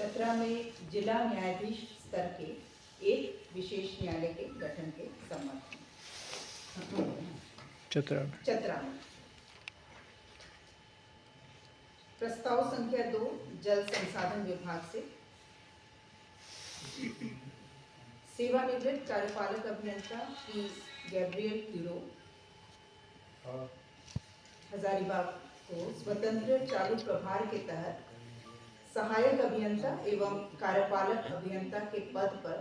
चतरा में जिला न्यायाधीश स्तर के एक विशेष न्यायालय के गठन के संबंध में चतरा में प्रस्ताव संख्या 2 जल संसाधन विभाग से सेवानिवृत्त कार्यपालक अभियंता श्री गैब्रियल क्यूरो हजारीबाग को स्वतंत्र चालू प्रभार के तहत सहायक अभियंता एवं कार्यपालक अभियंता के पद पर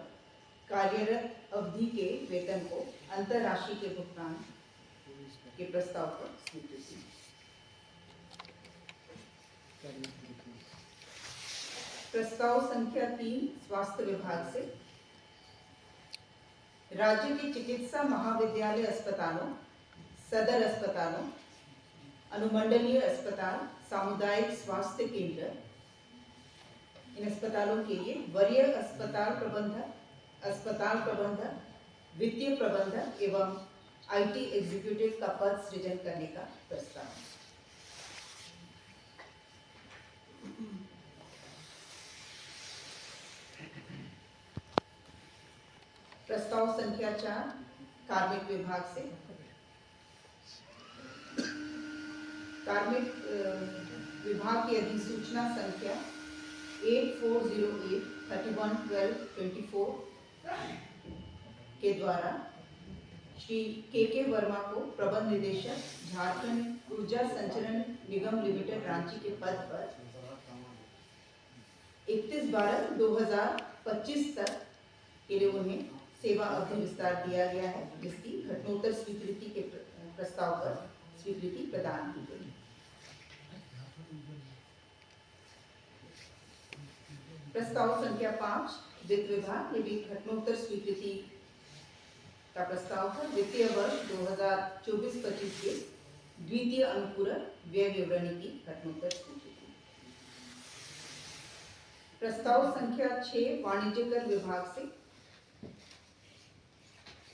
कार्यरत अवधि के वेतन को अंतरराशि के भुगतान के प्रस्ताव पर स्वीकृति। प्रस्ताव संख्या 3 स्वास्थ्य विभाग से राज्य के चिकित्सा महाविद्यालय अस्पतालों, सदर अस्पतालों, अनुमंडलीय अस्पताल, सामुदायिक स्वास्थ्य केंद्र, इन अस्पतालों के लिए वरीय अस्पताल प्रबंधक, वित्तीय प्रबंधक एवं आईटी एग्जीक्यूटिव का पद सृजन करने का प्रस्ताव। प्रस्ताव संख्या 4 कार्मिक विभाग से कार्मिक विभाग की अधिसूचना संख्या 8408-31-12-24 के द्वारा श्री के वर्मा को प्रबंध निदेशक झारखंड ऊर्जा संचरण निगम लिमिटेड रांची के पद पर 31/12/2025 तक के लिए उन्हें सेवा अवधि विस्तार दिया गया है, जिसकी घटनोत्तर स्वीकृति के प्रस्ताव पर स्वीकृति प्रदान की गई। प्रस्ताव संख्या 5 वित्त विभाग ने भी घटनोत्तर स्वीकृति का प्रस्ताव है। वित्तीय वर्ष 2024-25 के द्वितीय अनुपूरक व्यय विवरणी की घटनोत्तर स्वीकृति। प्रस्ताव संख्या 6 वाणिज्य कर विभाग से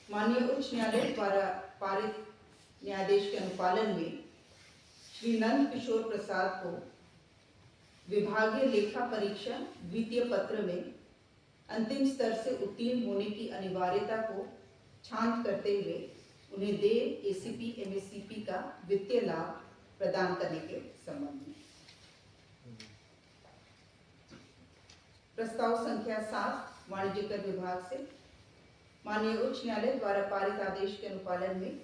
माननीय उच्च न्यायालय द्वारा पारित न्यायादेश के अनुपालन में श्री नंद किशोर प्रसाद को विभागीय लेखा परीक्षा द्वितीय पत्र में अंतिम स्तर से उत्तीर्ण होने की अनिवार्यता को शांत करते हुए उन्हें देय एसीपी एमएससीपी का वित्तीय लाभ प्रदान करने के संबंध में। प्रस्ताव संख्या 7 वाणिज्य कर विभाग से माननीय उच्च न्यायालय द्वारा पारित आदेश के अनुपालन में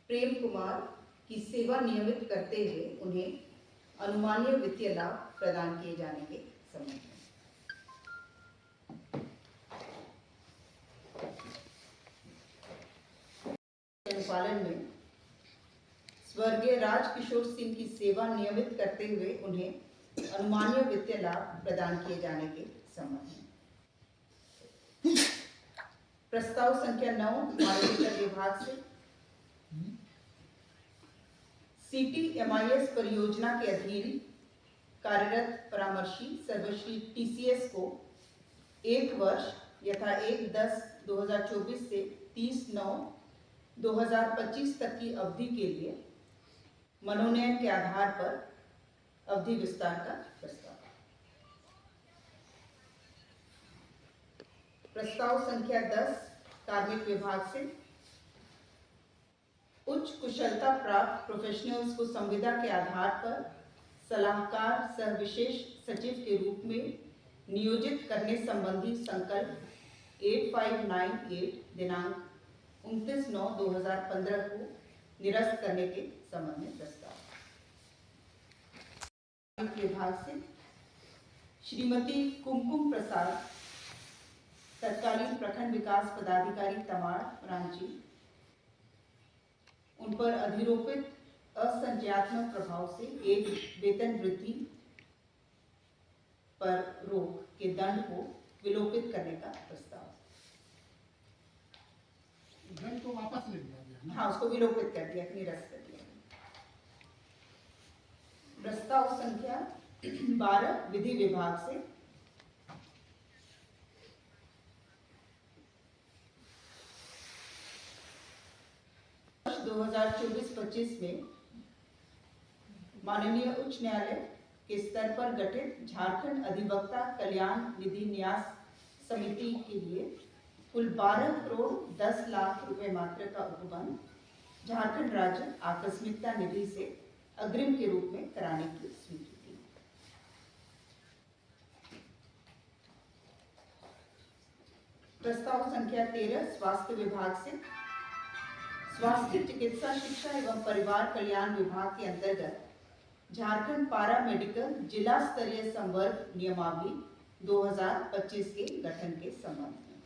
प्रेम कुमार की सेवा नियमित करते हुए उन्हें अनुमानीय वित्तीय लाभ प्रदान किए जाने के संबंध में। अनुपालन में स्वर्गीय राजकिशोर सिंह की सेवा नियमित करते हुए उन्हें अनुमानीय वित्तीय लाभ प्रदान किए जाने के संबंध में। प्रस्ताव संख्या 9 वाणिज्य कर विभाग से CTMIS परियोजना के अधीन कार्यरत परामर्शी सर्वश्री TCS को 1 वर्ष यथा 1/10/2024 से 30/9/2025 तक की अवधि के लिए मनोनयन के आधार पर अवधि विस्तार का प्रस्ताव। प्रस्ताव संख्या 10 कार्मिक विभाग से उच्च कुशलता प्राप्त प्रोफेशनल्स को संविदा के आधार पर सलाहकार सह विशेष सचिव के रूप में नियोजित करने संबंधी संकल्प 8598 दिनांक 29/9/2015 को निरस्त करने के संबंध में प्रस्ताव। विभाग से श्रीमती कुमकुम प्रसाद तत्कालीन प्रखंड विकास पदाधिकारी तमाड़ रांची, उन पर अधिरोपित असंज्ञात्मक प्रभाव से एक वेतन वृद्धि पर रोक के दंड को विलोपित करने का प्रस्ताव। दंड को वापस ले लिया गया। हाँ, उसको विलोपित कर दिया, निरस्त कर दिया। प्रस्ताव संख्या 12 विधि विभाग से 2024-25 में माननीय उच्च न्यायालय के स्तर पर गठित झारखंड अधिवक्ता कल्याण निधि न्यास समिति के लिए कुल 12 करोड़ 10 लाख रुपए मात्र का उपबंध झारखंड राज्य आकस्मिकता निधि से अग्रिम के रूप में कराने की स्वीकृति। प्रस्ताव संख्या 13 स्वास्थ्य विभाग से स्वास्थ्य चिकित्सा शिक्षा एवं परिवार कल्याण विभाग के अंतर्गत झारखंड पारा मेडिकल जिला स्तरीय संवर्ग नियमावली 2025 के गठन के संबंध में।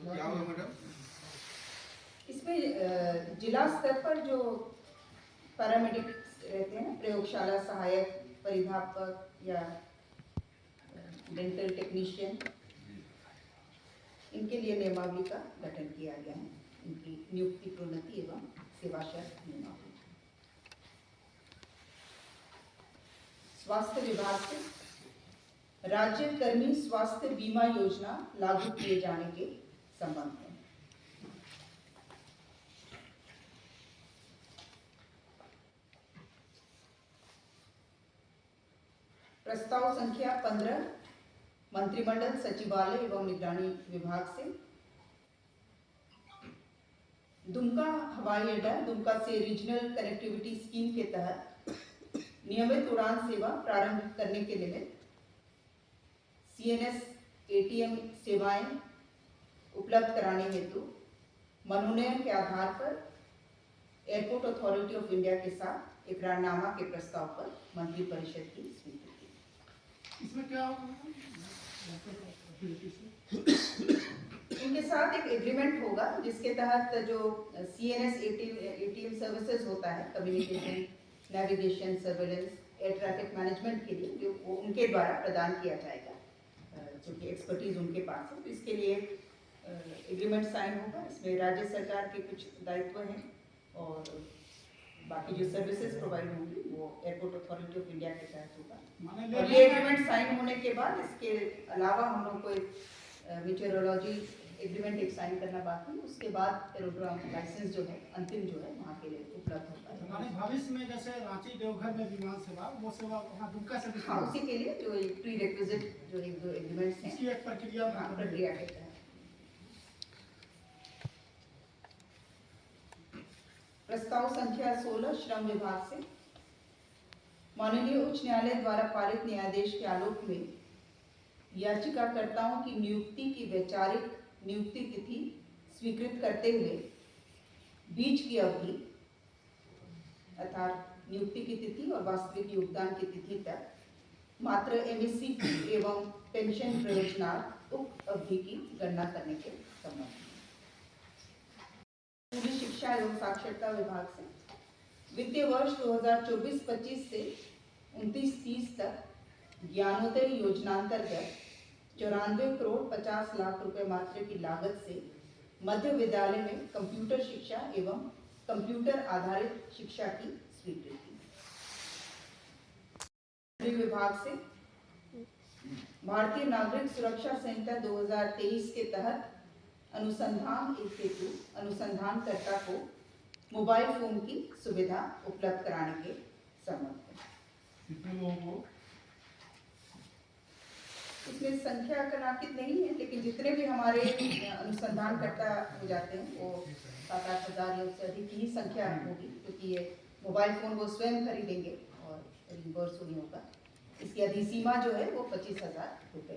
क्या होगा मैडम? इसमें जिला स्तर पर जो पैरामेडिक्स रहते हैं, प्रयोगशाला सहायक, परिधापक या डेंटल टेक्नीशियन, इनके लिए नियमावली का गठन किया गया है। इनकी नियुक्ति, प्रोन्नति एवं सेवा शर्त नियमावली। स्वास्थ्य विभाग से राज्य कर्मी स्वास्थ्य बीमा योजना लागू किए जाने के संबंध में। प्रस्ताव संख्या 15 मंत्रिमंडल सचिवालय एवं निगरानी विभाग से दुमका हवाई अड्डा दुमका से रीजनल कनेक्टिविटी स्कीम के तहत नियमित उड़ान सेवा प्रारंभ करने के निमित्त CNS ATM सेवाएं उपलब्ध कराने हेतु मनोनयन के आधार पर एयरपोर्ट अथॉरिटी ऑफ इंडिया के साथ इकरारनामा के प्रस्ताव पर मंत्रिपरिषद की स्वीकृति। इसमें क्या होगा? इनके साथ एक एग्रीमेंट होगा जिसके तहत जो CNS ATM सर्विसेज होता है, communication, navigation, surveillance, air traffic management के लिए जो उनके द्वारा प्रदान किया जाएगा, क्योंकि एक्सपर्टीज उनके पास है। तो इसके लिए एग्रीमेंट साइन होगा। इसमें राज्य सरकार के कुछ दायित्व हैं और बाकी जो सर्विसेज प्रोवाइड होंगी वो एयरपोर्ट अथॉरिटी ऑफ इंडिया के तहत होगा। और ये एग्रीमेंट साइन होने के बाद इसके अलावा हम लोग को एक मीटरोलॉजी एग्रीमेंट एक साइन करना बाकी है। उसके बाद एरोड्रोम लाइसेंस जो है अंतिम जो है वहाँ के लिए उपलब्ध होता है। हमारे भविष्य में जैसे रांची देवघर में विमान सेवा, वो सेवा वहाँ दुमका से भी हाँ, उसी के लिए जो एक प्री रिक्विजिट जो एक दो एग्रीमेंट्स हैं, इसकी एक प्रक्रिया प्रक्रिया के तहत। प्रस्ताव संख्या 16 श्रम विभाग से माननीय उच्च न्यायालय द्वारा पारित न्यायादेश के आलोक में याचिकाकर्ताओं की नियुक्ति की वैचारिक नियुक्ति तिथि स्वीकृत करते हुए बीच की अवधि अर्थात नियुक्ति की तिथि और वास्तविक योगदान की तिथि तक मात्र MSc एवं पेंशन प्रयोजनार्थ उक्त अवधि की गणना करने के संबंध में। पूर्व शिक्षा एवं साक्षरता विभाग से वित्तीय वर्ष 2024-25 से 29-30 तक ज्ञानोदय योजनांतर्गत 94 करोड़ 50 लाख रुपए मात्र की लागत से मध्य विद्यालय में कंप्यूटर शिक्षा एवं कंप्यूटर आधारित शिक्षा की स्वीकृति। विभाग से भारतीय नागरिक सुरक्षा संहिता 2023 के तहत अनुसंधान हेतु अनुसंधानकर्ता को मोबाइल फोन की सुविधा उपलब्ध कराने के संबंध में। कितने लोगों को? इसमें संख्या कनाकित नहीं है, लेकिन जितने भी हमारे अनुसंधानकर्ता हो जाते हैं वो 7-8 हज़ार या उससे अधिक ही संख्या होगी, क्योंकि ये मोबाइल फ़ोन वो स्वयं खरीदेंगे और रिम्बर्स नहीं होगा। इसकी अधिसीमा जो है वो 25,000 रुपये